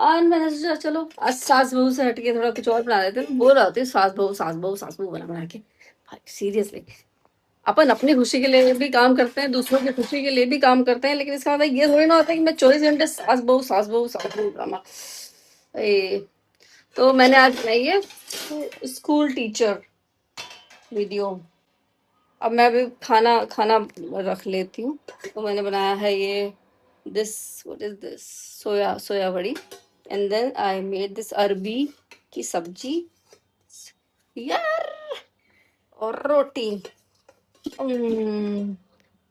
और मैंने सोचा चलो आज सास बहू से हटके थोड़ा कुछ और बना देते हैं। बोर होती है सास बहू बना बना के। भाई सीरियसली, अपन अपनी खुशी के लिए भी काम करते हैं, दूसरों की खुशी के लिए भी काम करते हैं, लेकिन इसका मतलब ये थोड़ी ना होता है कि मैं 24 घंटे सास बहू ड्रामा। ए, तो मैंने आज बनाई है स्कूल टीचर वीडियो। अब मैं अभी खाना खाना रख लेती हूँ। तो मैंने बनाया है ये this, what is this, soya बड़ी। And then I made this अरबी की सब्जी यार, और रोटी।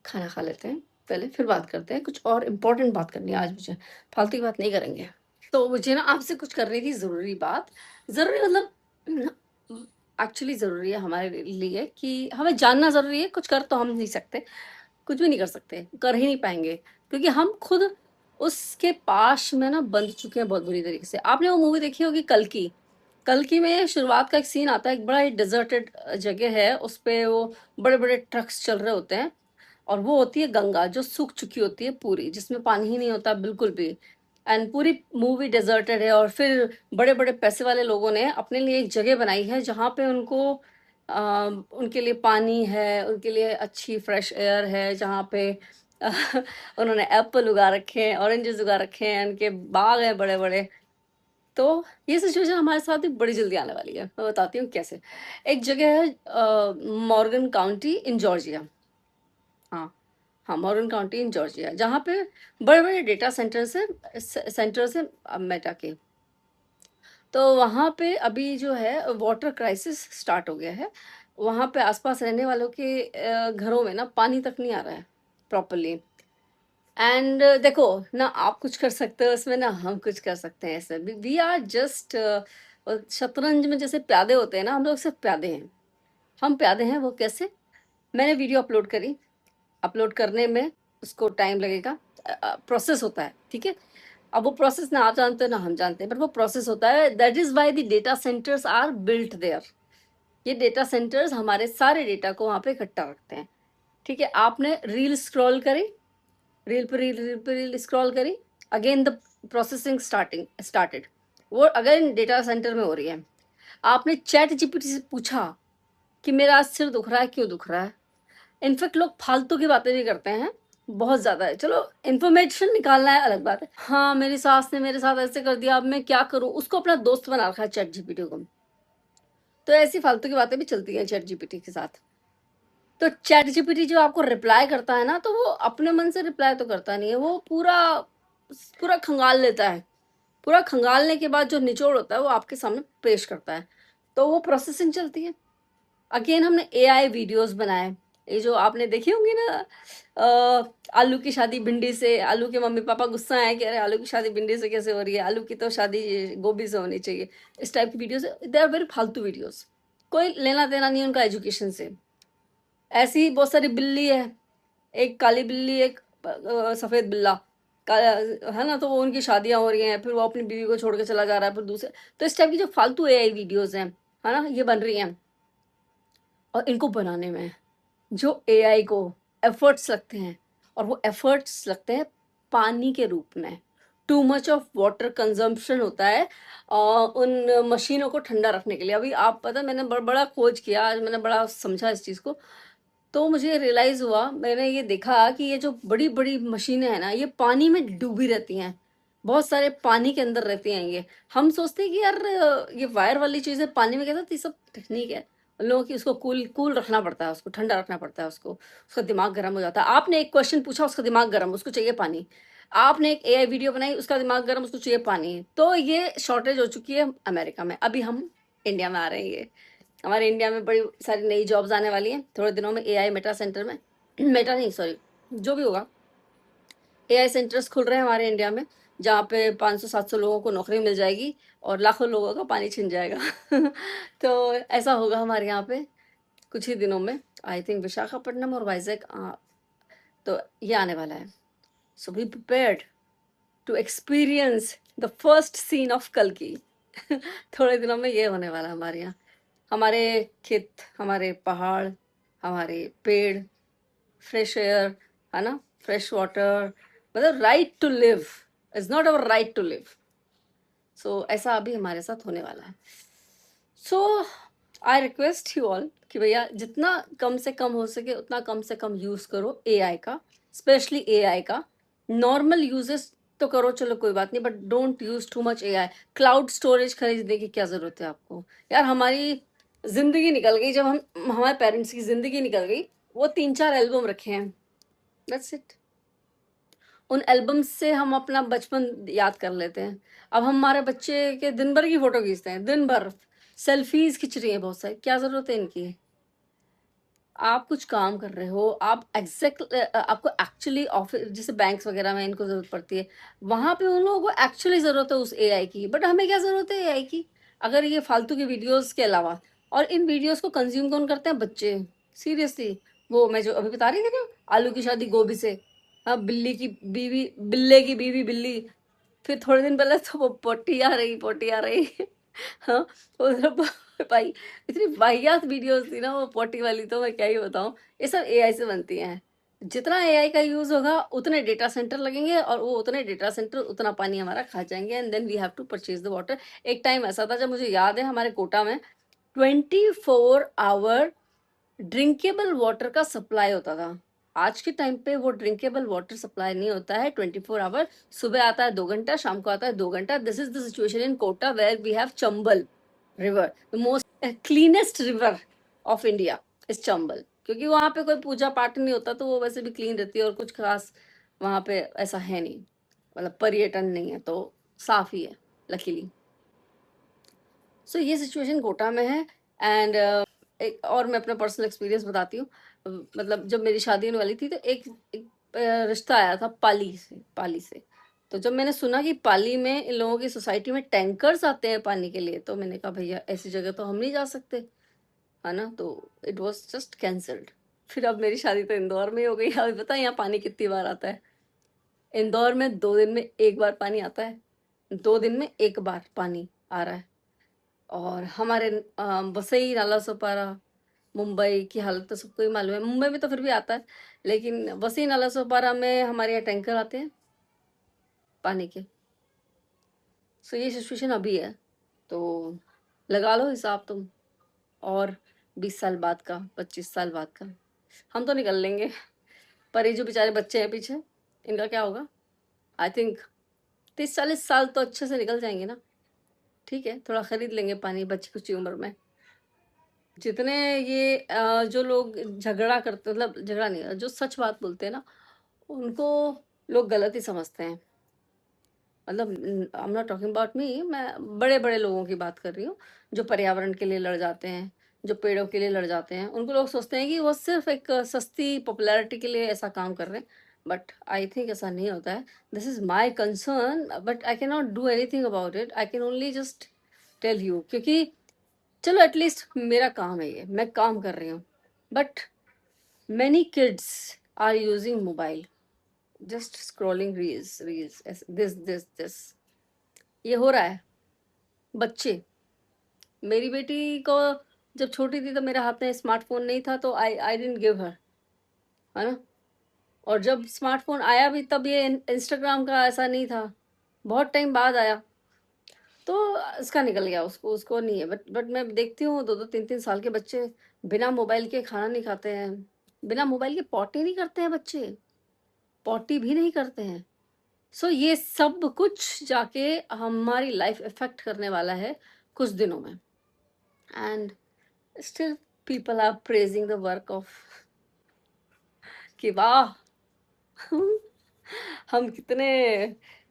खाना खा लेते हैं पहले, फिर बात करते हैं। कुछ और इम्पोर्टेंट बात करनी है आज मुझे, फालतू की बात नहीं करेंगे। तो मुझे ना आपसे कुछ करनी थी ज़रूरी बात। ज़रूरी मतलब एक्चुअली ज़रूरी है हमारे लिए, कि हमें जानना ज़रूरी है। कुछ कर तो हम नहीं सकते, कुछ भी नहीं कर सकते, कर ही नहीं पाएंगे, क्योंकि हम खुद उसके पास में ना बंध चुके हैं बहुत बुरी तरीके से। आपने वो मूवी देखी होगी कल की। कल की में शुरुआत का एक सीन आता है, एक बड़ा ही डिजर्टेड जगह है, उस पे वो बड़े बड़े ट्रक्स चल रहे होते हैं, और वो होती है गंगा जो सूख चुकी होती है पूरी, जिसमें पानी ही नहीं होता बिल्कुल भी। एंड पूरी मूवी डेजर्टेड है, और फिर बड़े बड़े पैसे वाले लोगों ने अपने लिए एक जगह बनाई है जहाँ पे उनको उनके लिए पानी है, उनके लिए अच्छी फ्रेश एयर है, जहाँ पे अ, उन्होंने एप्पल उगा रखे हैं, ऑरेंजेस उगा रखे हैं, उनके बाग हैं बड़े बड़े। तो ये सिचुएशन हमारे साथ भी बड़ी जल्दी आने वाली है, मैं बताती हूँ कैसे। एक जगह है मॉर्गन काउंटी इन जॉर्जिया। हाँ, हाँ, मॉर्गन काउंटी इन जॉर्जिया, जहाँ पे बड़े-बड़े डेटा सेंटर्स हैं मेटा के। तो वहाँ पे अभी जो है वाटर क्राइसिस स्टार्ट हो गया है। वहाँ पे आस-पास रहने वालों के घरों में ना पानी तक नहीं आ रहा है प्रॉपर्ली। एंड देखो, ना आप कुछ कर सकते हो इसमें, ना हम कुछ कर सकते हैं इसमें। वी आर जस्ट शतरंज में जैसे प्यादे होते हैं ना, हम लोग सिर्फ प्यादे हैं। हम प्यादे हैं, वो कैसे? मैंने वीडियो अपलोड करी। अपलोड करने में उसको टाइम लगेगा, प्रोसेस होता है, ठीक है। अब वो प्रोसेस ना आप जानते हो ना हम जानते हैं, बट वो प्रोसेस होता है। That is why the data centres are built there. ये डेटा सेंटर्स हमारे सारे डेटा को वहाँ पे इकट्ठा रखते हैं, ठीक है। आपने रील स्क्रॉल करी, रील पे रील स्क्रॉल करी, अगेन द प्रोसेसिंग स्टार्टेड। वो अगेन डेटा सेंटर में हो रही है। आपने चैट जीपीटी से पूछा कि मेरा आज सिर दुख रहा है, क्यों दुख रहा है? इनफैक्ट लोग फालतू की बातें भी करते हैं, बहुत ज्यादा है। चलो, इन्फॉर्मेशन निकालना है अलग बात है। हाँ, मेरी सास ने मेरे साथ ऐसे कर दिया, अब मैं क्या करूं? उसको अपना दोस्त बना रखा है चैट जीपीटी को। तो ऐसी फालतू की बातें भी चलती हैं चैट जीपीटी के साथ। तो चैट जीपीटी जो आपको रिप्लाई करता है ना, तो वो अपने मन से रिप्लाई तो करता नहीं है, वो पूरा पूरा खंगाल लेता है। पूरा खंगालने के बाद जो निचोड़ होता है वो आपके सामने पेश करता है। तो वो प्रोसेसिंग चलती है। अगेन हमने एआई वीडियोस बनाए। ये जो आपने देखी होंगी ना, आलू की शादी भिंडी से, आलू के मम्मी पापा गुस्सा है कि अरे आलू की शादी भिंडी से कैसे हो रही है, आलू की तो शादी गोभी से होनी चाहिए। इस टाइप की वीडियोस, दे आर वेरी फालतू वीडियोस। कोई लेना देना नहीं उनका एजुकेशन से। ऐसी ही बहुत सारी बिल्ली है, एक काली बिल्ली, एक सफेद बिल्ला, है ना। तो वो उनकी शादियां हो रही हैं, फिर वो अपनी बीवी को छोड़ के चला जा रहा है, फिर दूसरे। तो इस टाइप की जो फालतू एआई वीडियोस हैं, है ना, ये बन रही हैं। और इनको बनाने में जो एआई को एफर्ट्स लगते हैं, और वो एफर्ट्स लगते हैं पानी के रूप में। Too much of water consumption होता है उन मशीनों को ठंडा रखने के लिए। अभी आप पता, मैंने बड़ा खोज किया, आज मैंने बड़ा समझा इस चीज़ को। तो मुझे रियलाइज़ हुआ, मैंने ये देखा कि ये जो बड़ी बड़ी मशीनें हैं ना, ये पानी में डूबी रहती हैं, बहुत सारे पानी के अंदर रहती हैं ये। हम सोचते हैं कि यार ये वायर वाली चीज़ें पानी में कैसे, तो ये सब टेक्निक है उन लोगों की। उसको कूल कूल रखना पड़ता है, उसको ठंडा रखना पड़ता है, उसको, उसका दिमाग गर्म हो जाता है। आपने एक क्वेश्चन पूछा, उसका दिमाग गर्म, उसको चाहिए पानी। आपने एक एआई वीडियो बनाई, उसका दिमाग गर्म, उसको चाहिए पानी। तो ये शॉर्टेज हो चुकी है अमेरिका में। अभी हम इंडिया में आ रहे हैं ये। हमारे इंडिया में बड़ी सारी नई जॉब्स आने वाली हैं थोड़े दिनों में, एआई मेटा सेंटर में। मेटा नहीं, सॉरी, जो भी होगा, एआई सेंटर्स खुल रहे हैं हमारे इंडिया में, जहाँ पे 500-700 लोगों को नौकरी मिल जाएगी, और लाखों लोगों का पानी छिन जाएगा। तो ऐसा होगा हमारे यहाँ पे कुछ ही दिनों में। आई थिंक विशाखापट्टनम और वाइजैक, तो ये आने वाला है। So be prepared to experience the first scene of कल्कि। थोड़े दिनों में ये होने वाला है हमारे यहाँ। हमारे खेत, हमारे पहाड़, हमारे पेड़, फ्रेश एयर, है ना, फ्रेश वाटर, मतलब right to live is not our right to live, so ऐसा अभी हमारे साथ होने वाला है। So I request you all कि भैया जितना कम से कम हो सके उतना कम से कम यूज़ करो एआई का, स्पेशली एआई का। नॉर्मल यूजेस तो करो, चलो कोई बात नहीं, but don't use too much AI. Cloud storage खरीदने की क्या ज़रूरत है आपको? यार हमारी ज़िंदगी निकल गई, जब हम हमारे पेरेंट्स की ज़िंदगी निकल गई, वो 3-4 एल्बम रखे हैं, दैट्स इट। उन एल्बम्स से हम अपना बचपन याद कर लेते हैं। अब हमारे बच्चे के दिन भर की फ़ोटो खींचते हैं, दिन भर सेल्फीज़ खींच रही हैं बहुत सारी, क्या ज़रूरत है इनकी? आप कुछ काम कर रहे हो, आप आपको एक्चुअली ऑफिस जैसे बैंक्स वगैरह में इनको ज़रूरत पड़ती है, वहाँ पे उन लोगों को एक्चुअली ज़रूरत है उस एआई की, बट हमें क्या ज़रूरत है एआई की? अगर ये फालतू की वीडियोज़ के अलावा, और इन वीडियोज़ को कंज़्यूम कौन करते हैं? बच्चे। सीरियसली, वो मैं जो अभी बता रही थी ना, आलू की शादी गोभी से, हाँ, बिल्ले की बीवी बिल्ली, फिर थोड़े दिन पहले तो वो पोटी आ रही हाँ, उधर भाई इतनी वाहियात वीडियोस थी ना वो पोटी वाली, तो मैं क्या ही बताऊं। ये सब एआई से बनती हैं। जितना एआई का यूज होगा उतने डेटा सेंटर लगेंगे, और वो उतने डेटा सेंटर उतना पानी हमारा खा जाएंगे, and then we have to purchase the water. एक टाइम ऐसा था जब मुझे याद है हमारे कोटा में 24 आवर ड्रिंकेबल वाटर का सप्लाई होता था। आज के टाइम पे वो ड्रिंकेबल वाटर सप्लाई नहीं होता है 24 आवर। सुबह आता है 2 घंटा, शाम को आता है 2 घंटा। This is the situation in Kota where we have Chambal river, the most cleanest river of India is Chambal. क्योंकि वहाँ पे कोई पूजा पाठ नहीं होता, तो वो वैसे भी क्लीन रहती है, और कुछ खास वहाँ पे ऐसा है नहीं, मतलब पर्यटन नहीं है, तो साफ ही है लकीली। सो ये सिचुएशन कोटा में है। एंड एक और मैं अपना पर्सनल एक्सपीरियंस बताती हूँ। मतलब जब मेरी शादी होने वाली थी, तो एक रिश्ता आया था पाली से। तो जब मैंने सुना कि पाली में इन लोगों की सोसाइटी में टैंकर्स आते हैं पानी के लिए, तो मैंने कहा भैया ऐसी जगह तो हम नहीं जा सकते, है ना। तो इट वॉज जस्ट कैंसल्ड। फिर अब मेरी शादी तो इंदौर में ही हो गई। अभी पता है यहाँ पानी कितनी बार आता है? इंदौर में 2 दिन में एक बार पानी आता है। 2 दिन में एक बार पानी आ रहा है। और हमारे वसई नाला सोपारा, मुंबई की हालत तो सबको ही मालूम है। मुंबई में तो फिर भी आता है, लेकिन वसई नाला सोपारा में हमारे यहाँ टैंकर आते हैं पानी के। सो ये सिचुएशन अभी है, तो लगा लो हिसाब तुम। और 20 साल बाद का, 25 साल बाद का हम तो निकल लेंगे, पर ये जो बेचारे बच्चे हैं पीछे, इनका क्या होगा? आई थिंक 30-40 साल तो अच्छे से निकल जाएंगे ना। ठीक है, थोड़ा खरीद लेंगे पानी बच्ची कुछ उम्र में। जितने ये जो लोग झगड़ा करते, मतलब झगड़ा नहीं, जो सच बात बोलते हैं ना, उनको लोग गलत ही समझते हैं। मतलब I am not talking about me, मैं बड़े बड़े लोगों की बात कर रही हूँ, जो पर्यावरण के लिए लड़ जाते हैं, जो पेड़ों के लिए लड़ जाते हैं। उनको लोग सोचते हैं कि वो सिर्फ एक सस्ती पॉपुलैरिटी के लिए ऐसा काम कर रहे हैं, बट आई थिंक ऐसा नहीं होता है। This is my concern, but I can not do anything about it. I can only just tell you, क्योंकि चलो एटलीस्ट मेरा काम है, ये मैं काम कर रही हूँ, but many kids are using mobile, just scrolling reels reels, this ये हो रहा है। बच्चे, मेरी बेटी को जब छोटी थी तो मेरे हाथ में स्मार्टफोन नहीं था, तो आई डिडंट गिव हर, है ना। और जब स्मार्टफोन आया भी, तब ये इंस्टाग्राम का ऐसा नहीं था, बहुत टाइम बाद आया, तो इसका निकल गया, उसको उसको नहीं है। बट मैं देखती हूँ 2-2 3-3 साल के बच्चे बिना मोबाइल के खाना नहीं खाते हैं, बिना मोबाइल के पॉटी नहीं करते हैं बच्चे, पॉटी भी नहीं करते हैं। सो ये सब कुछ जाके हमारी लाइफ इफेक्ट करने वाला है कुछ दिनों में। And still people are praising the work of, कि वाह हम कितने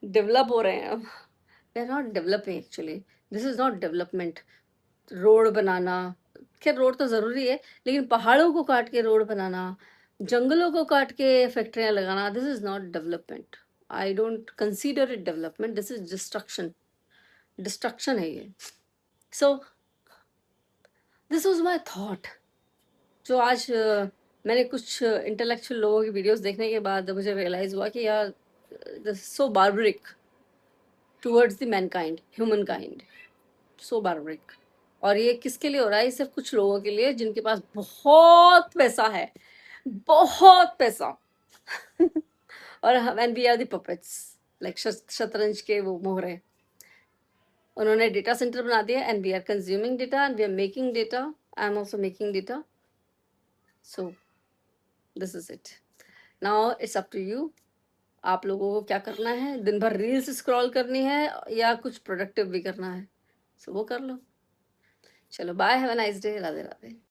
डेवलप हो रहे हैं। We are not developing actually, this is not development. Road बनाना, खैर रोड तो ज़रूरी है, लेकिन पहाड़ों को काट के रोड बनाना, जंगलों को काट के फैक्ट्रियाँ लगाना, this is not development. I don't consider it development, this is destruction. Destruction है ये। So this was my thought, जो आज मैंने कुछ इंटेलेक्चुअल लोगों की वीडियोस देखने के बाद मुझे रियलाइज़ हुआ कि यार this so barbaric towards the Mankind, human kind, so barbaric. और ये किसके लिए हो रहा है? ये सिर्फ कुछ लोगों के लिए जिनके पास बहुत पैसा है, बहुत पैसा और when we are the puppets, like शतरंज के वो मोहरे। उन्होंने डेटा सेंटर बना दिया and we are consuming data and we are making data. I am also making data. So this is it. Now it's up to you. आप लोगों को क्या करना है? दिन भर रील्स स्क्रॉल करनी है या कुछ प्रोडक्टिव भी करना है? सो वो कर लो। चलो bye, have a nice day. Radhe Radhe.